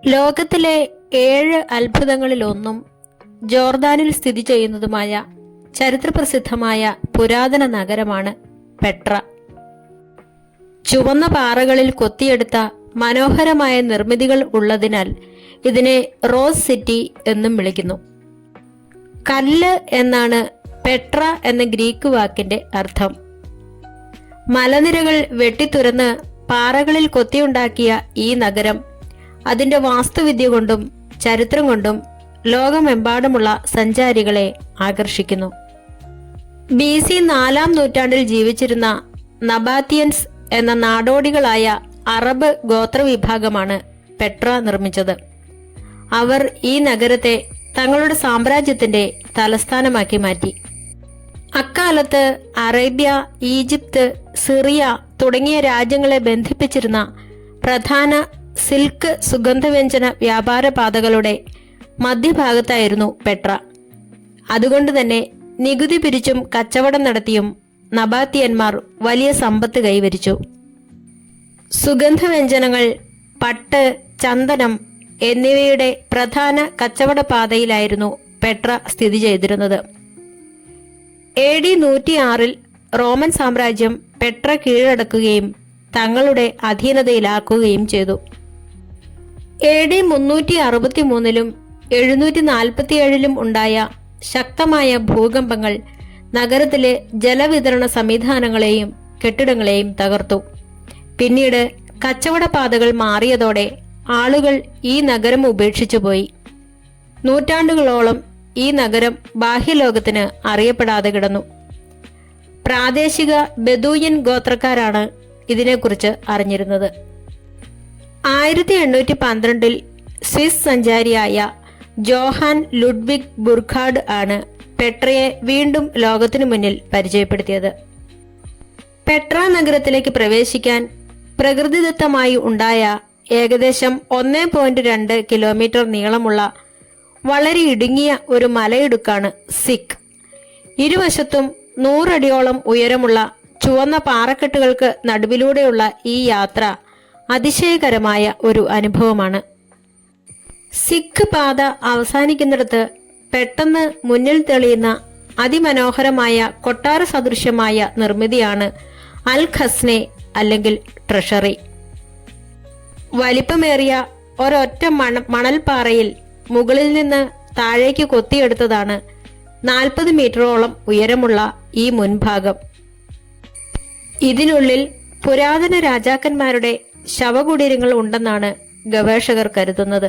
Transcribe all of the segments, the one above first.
ലോകത്തിലെ 7 അത്ഭുതങ്ങളിലൊന്നും ജോർദാനിൽ സ്ഥിതി ചെയ്യുന്നതുമായ ചരിത്രപ്രസിദ്ധമായ പുരാതന നഗരമാണ് പെട്ര. ചുവന്ന പാറകളിൽ കൊത്തിയെടുത്ത മനോഹരമായ നിർമ്മിതികൾ ഉള്ളതിനാൽ ഇതിനെ റോസ് സിറ്റി എന്നും വിളിക്കുന്നു. കല്ല് എന്നാണ് പെട്ര എന്ന ഗ്രീക്ക് വാക്കിന്റെ അർത്ഥം. മലനിരകൾ വെട്ടിത്തുരന്ന് പാറകളിൽ കൊത്തിയുണ്ടാക്കിയ ഈ നഗരം അതിന്റെ വാസ്തുവിദ്യ കൊണ്ടും ചരിത്രം കൊണ്ടും ലോകമെമ്പാടുമുള്ള സഞ്ചാരികളെ ആകർഷിക്കുന്നു. BC 4-ാം നൂറ്റാണ്ടിൽ ജീവിച്ചിരുന്ന നബാത്തിയൻസ് എന്ന നാടോടികളായ അറബ് ഗോത്രവിഭാഗമാണ് പെട്ര നിർമ്മിച്ചത്. അവർ ഈ നഗരത്തെ തങ്ങളുടെ സാമ്രാജ്യത്തിന്റെ തലസ്ഥാനമാക്കി മാറ്റി. അക്കാലത്ത് അറേബ്യ, ഈജിപ്ത്, സിറിയ തുടങ്ങിയ രാജ്യങ്ങളെ ബന്ധിപ്പിച്ചിരുന്ന പ്രധാന സിൽക്ക് സുഗന്ധവ്യഞ്ജന വ്യാപാര പാതകളുടെ മധ്യഭാഗത്തായിരുന്നു പെട്ര. അതുകൊണ്ട് തന്നെ നികുതി പിരിച്ചും കച്ചവടം നടത്തിയും നബാത്തിയന്മാർ വലിയ സമ്പത്ത് കൈവരിച്ചു. സുഗന്ധവ്യഞ്ജനങ്ങൾ, പട്ട്, ചന്ദനം എന്നിവയുടെ പ്രധാന കച്ചവട പാതയിലായിരുന്നു പെട്ര സ്ഥിതി ചെയ്തിരുന്നത്. AD 106-ൽ റോമൻ സാമ്രാജ്യം പെട്ര കീഴടക്കുകയും തങ്ങളുടെ അധീനതയിലാക്കുകയും ചെയ്തു. AD 363-ലും 747-ലും ഉണ്ടായ ശക്തമായ ഭൂകമ്പങ്ങൾ നഗരത്തിലെ ജലവിതരണ സംവിധാനങ്ങളെയും കെട്ടിടങ്ങളെയും തകർത്തു. പിന്നീട് കച്ചവട പാതകൾ മാറിയതോടെ ആളുകൾ ഈ നഗരം ഉപേക്ഷിച്ചു പോയി. നൂറ്റാണ്ടുകളോളം ഈ നഗരം ബാഹ്യലോകത്തിന് അറിയപ്പെടാതെ കിടന്നു. പ്രാദേശിക ബെദൂയിൻ ഗോത്രക്കാരാണ് ഇതിനെക്കുറിച്ച് അറിഞ്ഞിരുന്നത്. 1812-ൽ സ്വിസ് സഞ്ചാരിയായ ജോഹാൻ ലുഡ്വിഗ് ബുർഖാർഡ് ആണ് പെട്രയെ വീണ്ടും ലോകത്തിനു മുന്നിൽ പരിചയപ്പെടുത്തിയത്. പെട്ര നഗരത്തിലേക്ക് പ്രവേശിക്കാൻ പ്രകൃതിദത്തമായി ഉണ്ടായ ഏകദേശം 1.2 കിലോമീറ്റർ നീളമുള്ള വളരെ ഇടുങ്ങിയ ഒരു മലയിടുക്കാണ് സിക്. ഇരുവശത്തും 100 അടിയോളം ഉയരമുള്ള ചുവന്ന പാറക്കെട്ടുകൾക്ക് നടുവിലൂടെയുള്ള ഈ യാത്ര അതിശയകരമായ ഒരു അനുഭവമാണ്. സിഖ് പാത അവസാനിക്കുന്നിടത്ത് പെട്ടെന്ന് മുന്നിൽ തെളിയുന്ന അതിമനോഹരമായ കൊട്ടാര സദൃശ്യമായ നിർമ്മിതിയാണ് അൽ ഖസ്നെ അല്ലെങ്കിൽ ട്രഷറി. വലിപ്പമേറിയ ഒരൊറ്റ മണൽപ്പാറയിൽ മുകളിൽ നിന്ന് താഴേക്ക് കൊത്തിയെടുത്തതാണ് 40 മീറ്ററോളം ഉയരമുള്ള ഈ മുൻഭാഗം. ഇതിനുള്ളിൽ പുരാതന രാജാക്കന്മാരുടെ ശവകുടീരങ്ങൾ ഉണ്ടെന്നാണ് ഗവേഷകർ കരുതുന്നത്.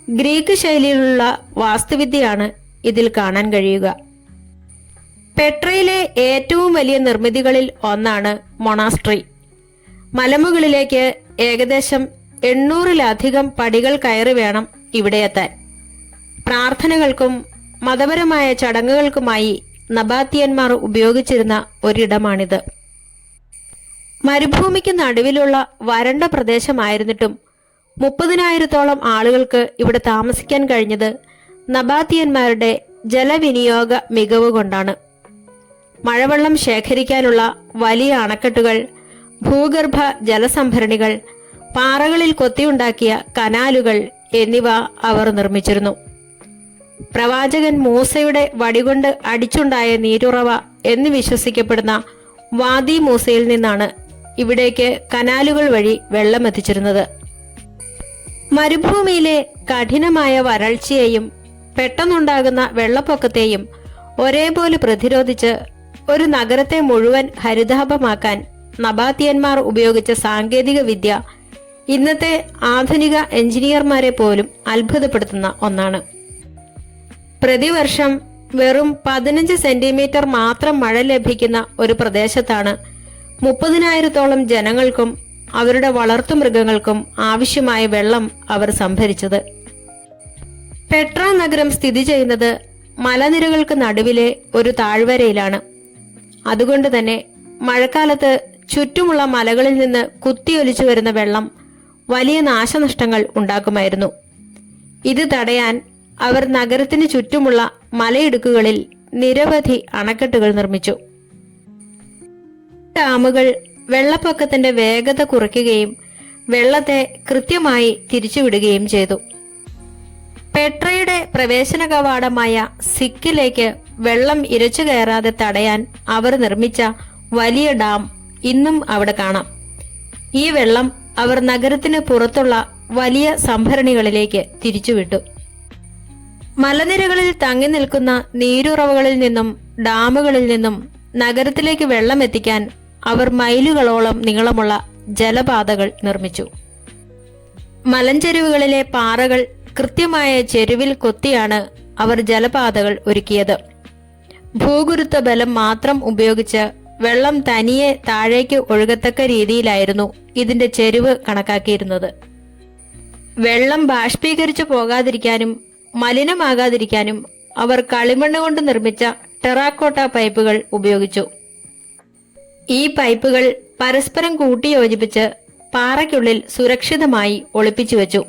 ഗ്രീക്ക് ശൈലിയിലുള്ള വാസ്തുവിദ്യയാണ് ഇതിൽ കാണാൻ കഴിയുക. പെട്രയിലെ ഏറ്റവും വലിയ നിർമ്മിതികളിൽ ഒന്നാണ് മൊണാസ്ട്രി. മലമുകളിലേക്ക് ഏകദേശം 800-ലധികം പടികൾ കയറി വേണം ഇവിടെ എത്താൻ. പ്രാർത്ഥനകൾക്കും മതപരമായ ചടങ്ങുകൾക്കുമായി നബാത്തിയന്മാർ ഉപയോഗിച്ചിരുന്ന ഒരിടമാണിത്. മരുഭൂമിക്ക് നടുവിലുള്ള വരണ്ട പ്രദേശമായിരുന്നിട്ടും 30,000-ഓളം ആളുകൾക്ക് ഇവിടെ താമസിക്കാൻ കഴിഞ്ഞത് നബാത്തിയന്മാരുടെ ജലവിനിയോഗ മികവ് കൊണ്ടാണ്. മഴവെള്ളം ശേഖരിക്കാനുള്ള വലിയ അണക്കെട്ടുകൾ, ഭൂഗർഭ ജലസംഭരണികൾ, പാറകളിൽ കൊത്തിയുണ്ടാക്കിയ കനാലുകൾ എന്നിവ അവർ നിർമ്മിച്ചിരുന്നു. പ്രവാചകൻ മൂസയുടെ വടികൊണ്ട് അടിച്ചുണ്ടായ നീരുറവ എന്ന് വിശ്വസിക്കപ്പെടുന്ന വാദി മൂസയിൽ നിന്നാണ് ഇവിടേക്ക് കനാലുകൾ വഴി വെള്ളമെത്തിച്ചിരുന്നത്. മരുഭൂമിയിലെ കഠിനമായ വരൾച്ചയെയും പെട്ടെന്നുണ്ടാകുന്ന വെള്ളപ്പൊക്കത്തെയും ഒരേപോലെ പ്രതിരോധിച്ച് ഒരു നഗരത്തെ മുഴുവൻ ഹരിതാഭമാക്കാൻ നബാത്തിയന്മാർ ഉപയോഗിച്ച സാങ്കേതിക വിദ്യ ഇന്നത്തെ ആധുനിക എഞ്ചിനീയർമാരെ പോലും അത്ഭുതപ്പെടുത്തുന്ന ഒന്നാണ്. പ്രതിവർഷം വെറും 15 സെന്റിമീറ്റർ മാത്രം മഴ ലഭിക്കുന്ന ഒരു പ്രദേശത്താണ് 30,000-ഓളം ജനങ്ങൾക്കും അവരുടെ വളർത്തുമൃഗങ്ങൾക്കും ആവശ്യമായ വെള്ളം അവർ സംഭരിച്ചത്. പെട്ര നഗരം സ്ഥിതി ചെയ്യുന്നത് മലനിരകൾക്ക് നടുവിലെ ഒരു താഴ്വരയിലാണ്. അതുകൊണ്ട് തന്നെ മഴക്കാലത്ത് ചുറ്റുമുള്ള മലകളിൽ നിന്ന് കുത്തിയൊലിച്ചു വരുന്ന വെള്ളം വലിയ നാശനഷ്ടങ്ങൾ ഉണ്ടാക്കുമായിരുന്നു. ഇത് തടയാൻ അവർ നഗരത്തിന് ചുറ്റുമുള്ള മലയിടുക്കുകളിൽ നിരവധി അണക്കെട്ടുകൾ നിർമ്മിച്ചു. ഡാമുകൾ വെള്ളപ്പൊക്കത്തിന്റെ വേഗത കുറയ്ക്കുകയും വെള്ളത്തെ കൃത്യമായി തിരിച്ചുവിടുകയും ചെയ്തു. പെട്രയുടെ പ്രവേശന കവാടമായ സിക്കിലേക്ക് വെള്ളം ഇരച്ചു കയറാതെ തടയാൻ അവർ നിർമ്മിച്ച വലിയ ഡാം ഇന്നും അവിടെ കാണാം. ഈ വെള്ളം അവർ നഗരത്തിന് പുറത്തുള്ള വലിയ സംഭരണികളിലേക്ക് തിരിച്ചുവിട്ടു. മലനിരകളിൽ തങ്ങി നിൽക്കുന്ന നീരുറവകളിൽ നിന്നും ഡാമുകളിൽ നിന്നും നഗരത്തിലേക്ക് വെള്ളം എത്തിക്കാൻ അവർ മൈലുകളോളം നീളമുള്ള ജലപാതകൾ നിർമ്മിച്ചു. മലഞ്ചെരുവുകളിലെ പാറകൾ കൃത്യമായ ചെരുവിൽ കൊത്തിയാണ് അവർ ജലപാതകൾ ഒരുക്കിയത്. ഭൂഗുരുത്വ ബലം മാത്രം ഉപയോഗിച്ച് വെള്ളം തനിയെ താഴേക്ക് ഒഴുകത്തക്ക രീതിയിലായിരുന്നു ഇതിന്റെ ചെരുവ് കണക്കാക്കിയിരുന്നത്. വെള്ളം ബാഷ്പീകരിച്ചു പോകാതിരിക്കാനും മലിനമാകാതിരിക്കാനും അവർ കളിമണ്ണ് കൊണ്ട് നിർമ്മിച്ച ടെറാക്കോട്ട പൈപ്പുകൾ ഉപയോഗിച്ചു. ഈ പൈപ്പുകൾ പരസ്പരം കൂട്ടിയോജിപ്പിച്ച് പാറയ്ക്കുള്ളിൽ സുരക്ഷിതമായി ഒളിപ്പിച്ചു വെച്ചു.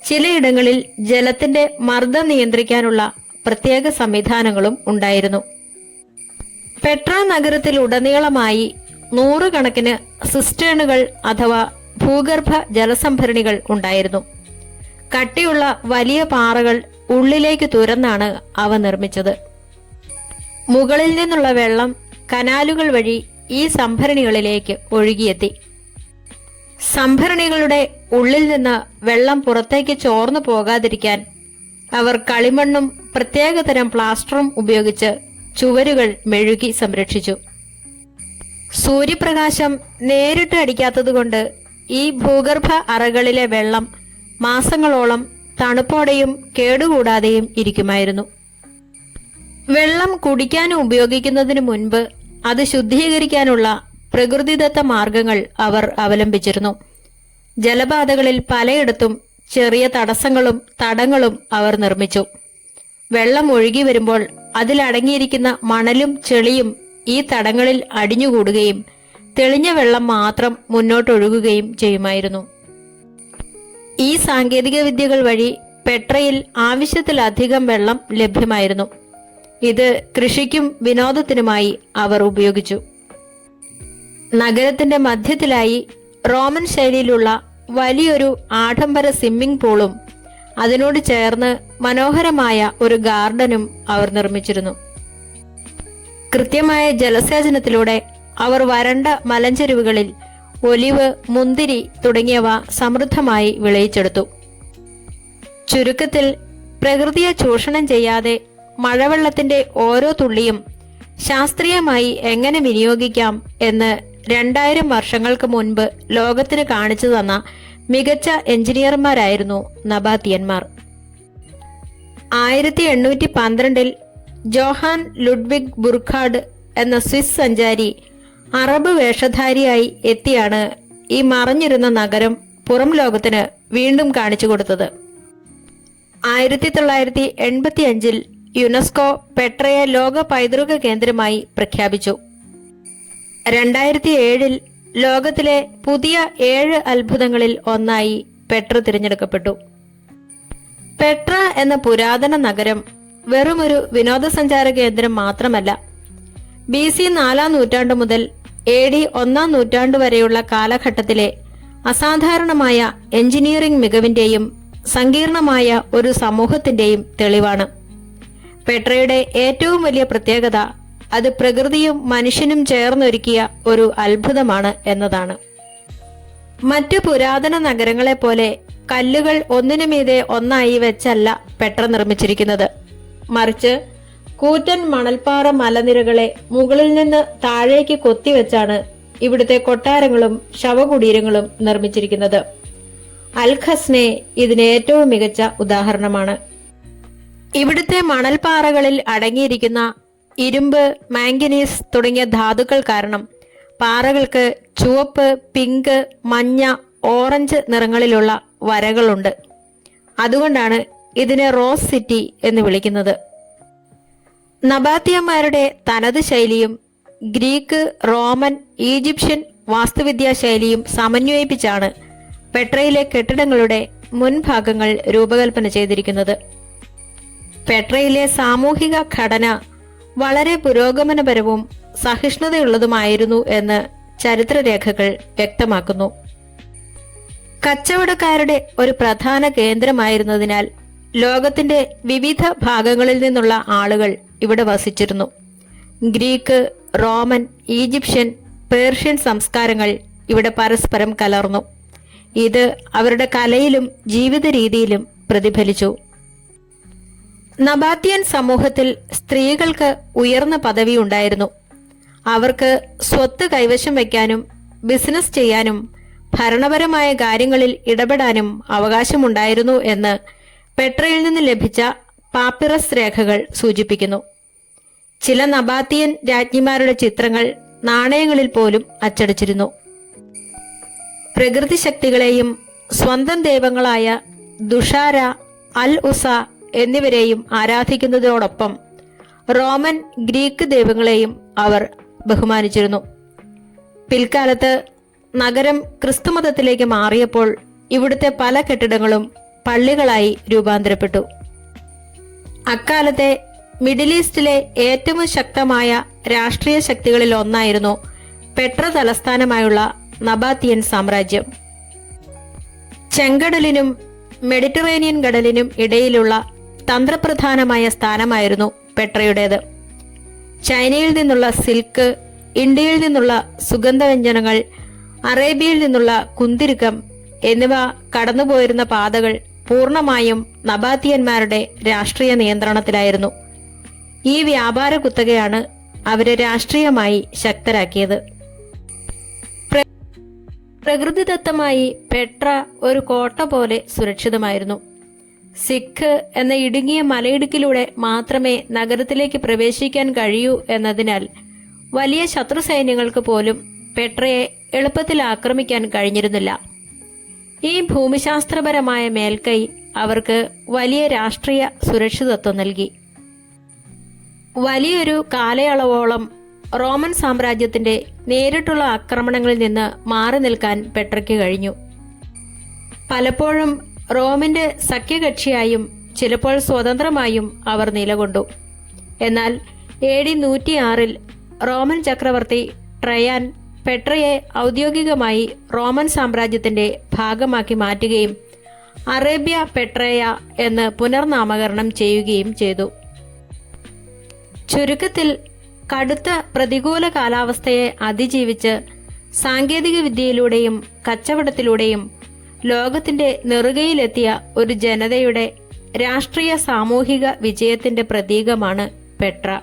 ചിലയിടങ്ങളിൽ ജലത്തിന്റെ മർദ്ദം നിയന്ത്രിക്കാനുള്ള പ്രത്യേക സംവിധാനങ്ങളും ഉണ്ടായിരുന്നു. പെട്ര നഗരത്തിൽ ഉടനീളമായി നൂറുകണക്കിന് സിസ്റ്റേണുകൾ അഥവാ ഭൂഗർഭ ജലസംഭരണികൾ ഉണ്ടായിരുന്നു. കട്ടിയുള്ള വലിയ പാറകൾ ഉള്ളിലേക്ക് തുരന്നാണ് അവ നിർമ്മിച്ചത്. മുകളിൽ നിന്നുള്ള വെള്ളം കനാലുകൾ വഴി ഈ സംഭരണികളിലേക്ക് ഒഴുകിയെത്തി. സംഭരണികളുടെ ഉള്ളിൽ നിന്ന് വെള്ളം പുറത്തേക്ക് ചോർന്നു പോകാതിരിക്കാൻ അവർ കളിമണ്ണും പ്രത്യേകതരം പ്ലാസ്റ്ററും ഉപയോഗിച്ച് ചുവരുകൾ മെഴുകി സംരക്ഷിച്ചു. സൂര്യപ്രകാശം നേരിട്ട് അടിക്കാത്തതുകൊണ്ട് ഈ ഭൂഗർഭ അറകളിലെ വെള്ളം മാസങ്ങളോളം തണുപ്പോടെയും കേടുകൂടാതെയും ഇരിക്കുമായിരുന്നു. വെള്ളം കുടിക്കാനും ഉപയോഗിക്കുന്നതിനു മുൻപ് അത് ശുദ്ധീകരിക്കാനുള്ള പ്രകൃതിദത്ത മാർഗങ്ങൾ അവർ അവലംബിച്ചിരുന്നു. ജലപാതകളിൽ പലയിടത്തും ചെറിയ തടസ്സങ്ങളും തടങ്ങളും അവർ നിർമ്മിച്ചു. വെള്ളം ഒഴുകി വരുമ്പോൾ അതിലടങ്ങിയിരിക്കുന്ന മണലും ചെളിയും ഈ തടങ്ങളിൽ അടിഞ്ഞുകൂടുകയും തെളിഞ്ഞ വെള്ളം മാത്രം മുന്നോട്ടൊഴുകുകയും ചെയ്യുമായിരുന്നു. ഈ സാങ്കേതിക വിദ്യകൾ വഴി പെട്രയിൽ ആവശ്യത്തിലധികം വെള്ളം ലഭ്യമായിരുന്നു. ഇത് കൃഷിക്കും വിനോദത്തിനുമായി അവർ ഉപയോഗിച്ചു. നഗരത്തിന്റെ മധ്യത്തിലായി റോമൻ ശൈലിയിലുള്ള വലിയൊരു ആഡംബര സ്വിമ്മിംഗ് പൂളും അതിനോട് ചേർന്ന് മനോഹരമായ ഒരു ഗാർഡനും അവർ നിർമ്മിച്ചിരുന്നു. കൃത്യമായ ജലസേചനത്തിലൂടെ അവർ വരണ്ട മലഞ്ചെരുവുകളിൽ ഒലിവ്, മുന്തിരി തുടങ്ങിയവ സമൃദ്ധമായി വിളയിച്ചെടുത്തു. ചുരുക്കത്തിൽ, പ്രകൃതിയെ ചൂഷണം ചെയ്യാതെ മഴവെള്ളത്തിന്റെ ഓരോ തുള്ളിയും ശാസ്ത്രീയമായി എങ്ങനെ വിനിയോഗിക്കാം എന്ന് 2000 വർഷങ്ങൾക്ക് മുൻപ് ലോകത്തിന് കാണിച്ചു തന്ന മികച്ച എഞ്ചിനീയർമാരായിരുന്നു നബാത്തിയന്മാർ. 1812 ജോഹാൻ ലുഡ്വിഗ് ബുർഖാർഡ് എന്ന സ്വിസ് സഞ്ചാരി അറബ് വേഷധാരിയായി എത്തിയാണ് ഈ മറഞ്ഞിരുന്ന നഗരം പുറം ലോകത്തിന് വീണ്ടും കാണിച്ചു കൊടുത്തത്. 1985 യുനെസ്കോ പെട്രയെ ലോക പൈതൃക കേന്ദ്രമായി പ്രഖ്യാപിച്ചു. 2007 ലോകത്തിലെ പുതിയ 7 അത്ഭുതങ്ങളിൽ ഒന്നായി പെട്ര തിരഞ്ഞെടുക്കപ്പെട്ടു. പെട്ര എന്ന പുരാതന നഗരം വെറുമൊരു വിനോദസഞ്ചാര കേന്ദ്രം മാത്രമല്ല. BC 4-ാം നൂറ്റാണ്ട് മുതൽ AD 1-ാം നൂറ്റാണ്ട് വരെയുള്ള കാലഘട്ടത്തിലെ അസാധാരണമായ എഞ്ചിനീയറിംഗ് മികവിന്റെയും സങ്കീർണമായ ഒരു സമൂഹത്തിന്റെയും തെളിവാണ്. പെട്രയുടെ ഏറ്റവും വലിയ പ്രത്യേകത അത് പ്രകൃതിയും മനുഷ്യനും ചേർന്നൊരുക്കിയ ഒരു അത്ഭുതമാണ് എന്നതാണ്. മറ്റു പുരാതന നഗരങ്ങളെപ്പോലെ കല്ലുകൾ ഒന്നിനുമീതെ ഒന്നായി വെച്ചല്ല പെട്ര നിർമ്മിച്ചിരിക്കുന്നത്. മറിച്ച് കൂറ്റൻ മണൽപ്പാറ മലനിരകളെ മുകളിൽ നിന്ന് താഴേക്ക് കൊത്തിവെച്ചാണ് ഇവിടുത്തെ കൊട്ടാരങ്ങളും ശവകുടീരങ്ങളും നിർമ്മിച്ചിരിക്കുന്നത്. അൽ ഖസ്നെ ഇതിന് ഏറ്റവും മികച്ച ഉദാഹരണമാണ്. ഇവിടുത്തെ മണൽപ്പാറകളിൽ അടങ്ങിയിരിക്കുന്ന ഇരുമ്പ്, മാംഗനീസ് തുടങ്ങിയ ധാതുക്കൾ കാരണം പാറകൾക്ക് ചുവപ്പ്, പിങ്ക്, മഞ്ഞ, ഓറഞ്ച് നിറങ്ങളിലുള്ള വരകളുണ്ട്. അതുകൊണ്ടാണ് ഇതിനെ റോസ് സിറ്റി എന്ന് വിളിക്കുന്നത്. നബാത്തിയന്മാരുടെ തനത് ശൈലിയും ഗ്രീക്ക്, റോമൻ, ഈജിപ്ഷ്യൻ വാസ്തുവിദ്യാ ശൈലിയും സമന്വയിപ്പിച്ചാണ് പെട്രയിലെ കെട്ടിടങ്ങളുടെ മുൻഭാഗങ്ങൾ രൂപകൽപ്പന ചെയ്തിരിക്കുന്നത്. പെട്രയിലെ സാമൂഹിക ഘടന വളരെ പുരോഗമനപരവും സഹിഷ്ണുതയുള്ളതുമായിരുന്നു എന്ന് ചരിത്രരേഖകൾ വ്യക്തമാക്കുന്നു. കച്ചവടക്കാരുടെ ഒരു പ്രധാന കേന്ദ്രമായിരുന്നതിനാൽ ലോകത്തിന്റെ വിവിധ ഭാഗങ്ങളിൽ നിന്നുള്ള ആളുകൾ ഇവിടെ വസിച്ചിരുന്നു. ഗ്രീക്ക്, റോമൻ, ഈജിപ്ഷ്യൻ, പേർഷ്യൻ സംസ്കാരങ്ങൾ ഇവിടെ പരസ്പരം കലർന്നു. ഇത് അവരുടെ കലയിലും ജീവിത രീതിയിലും പ്രതിഫലിച്ചു. നബാത്തിയൻ സമൂഹത്തിൽ സ്ത്രീകൾക്ക് ഉയർന്ന പദവി ഉണ്ടായിരുന്നു. അവർക്ക് സ്വത്ത് കൈവശം വയ്ക്കാനും ബിസിനസ് ചെയ്യാനും ഭരണപരമായ കാര്യങ്ങളിൽ ഇടപെടാനും അവകാശമുണ്ടായിരുന്നു എന്ന് പെട്രയിൽ നിന്ന് ലഭിച്ച പാപ്പിറസ് രേഖകൾ സൂചിപ്പിക്കുന്നു. ചില നബാത്തിയൻ രാജ്ഞിമാരുടെ ചിത്രങ്ങൾ നാണയങ്ങളിൽ പോലും അച്ചടിച്ചിരുന്നു. പ്രകൃതി ശക്തികളെയും സ്വന്തം ദൈവങ്ങളായ ദുഷാര, അൽ ഉസ എന്നിവരെയും ആരാധിക്കുന്നതോടൊപ്പം റോമൻ, ഗ്രീക്ക് ദൈവങ്ങളെയും അവർ ബഹുമാനിച്ചിരുന്നു. പിൽക്കാലത്ത് നഗരം ക്രിസ്തുമതത്തിലേക്ക് മാറിയപ്പോൾ ഇവിടുത്തെ പല കെട്ടിടങ്ങളും പള്ളികളായി രൂപാന്തരപ്പെട്ടു. അക്കാലത്തെ മിഡിൽ ഈസ്റ്റിലെ ഏറ്റവും ശക്തമായ രാഷ്ട്രീയ ശക്തികളിൽ ഒന്നായിരുന്നു പെട്ര തലസ്ഥാനമായുള്ള നബാത്തിയൻ സാമ്രാജ്യം. ചെങ്കടലിനും മെഡിറ്ററേനിയൻ കടലിനും ഇടയിലുള്ള തന്ത്രപ്രധാനമായ സ്ഥാനമായിരുന്നു പെട്രയുടേത്. ചൈനയിൽ നിന്നുള്ള സിൽക്ക്, ഇന്ത്യയിൽ നിന്നുള്ള സുഗന്ധവ്യഞ്ജനങ്ങൾ, അറേബ്യയിൽ നിന്നുള്ള കുന്തിരുക്കം എന്നിവ കടന്നുപോയിരുന്ന പാതകൾ പൂർണ്ണമായും നബാത്തിയന്മാരുടെ രാഷ്ട്രീയ നിയന്ത്രണത്തിലായിരുന്നു. ഈ വ്യാപാര കുത്തകയാണ് അവരെ രാഷ്ട്രീയമായി ശക്തരാക്കിയത്. പ്രകൃതിദത്തമായി പെട്ര ഒരു കോട്ട പോലെ സുരക്ഷിതമായിരുന്നു. സിഖ് എന്ന ഇടുങ്ങിയ മലയിടുക്കിലൂടെ മാത്രമേ നഗരത്തിലേക്ക് പ്രവേശിക്കാൻ കഴിയൂ എന്നതിനാൽ വലിയ ശത്രു സൈന്യങ്ങൾക്ക് പോലും പെട്രയെ എളുപ്പത്തിൽ ആക്രമിക്കാൻ കഴിഞ്ഞിരുന്നില്ല. ഈ ഭൂമിശാസ്ത്രപരമായ മേൽക്കൈ അവർക്ക് വലിയ രാഷ്ട്രീയ സുരക്ഷിതത്വം നൽകി. വലിയൊരു കാലയളവോളം റോമൻ സാമ്രാജ്യത്തിന്റെ നേരിട്ടുള്ള ആക്രമണങ്ങളിൽ നിന്ന് മാറി നിൽക്കാൻ പെട്രയ്ക്ക് കഴിഞ്ഞു. പലപ്പോഴും റോമിന്റെ സഖ്യകക്ഷിയായും ചിലപ്പോൾ സ്വതന്ത്രമായും അവർ നിലകൊണ്ടു. എന്നാൽ AD 106 റോമൻ ചക്രവർത്തി ട്രയാൻ പെട്രയെ ഔദ്യോഗികമായി റോമൻ സാമ്രാജ്യത്തിന്റെ ഭാഗമാക്കി മാറ്റുകയും അറേബ്യ പെട്രയ എന്ന് പുനർനാമകരണം ചെയ്യുകയും ചെയ്തു. ചുരുക്കത്തിൽ, കടുത്ത പ്രതികൂല കാലാവസ്ഥയെ അതിജീവിച്ച് സാങ്കേതിക വിദ്യയിലൂടെയും കച്ചവടത്തിലൂടെയും ലോകത്തിന്റെ നെറുകയിലെത്തിയ ഒരു ജനതയുടെ രാഷ്ട്രീയ സാമൂഹിക വിജയത്തിന്റെ പ്രതീകമാണ് പെട്ര.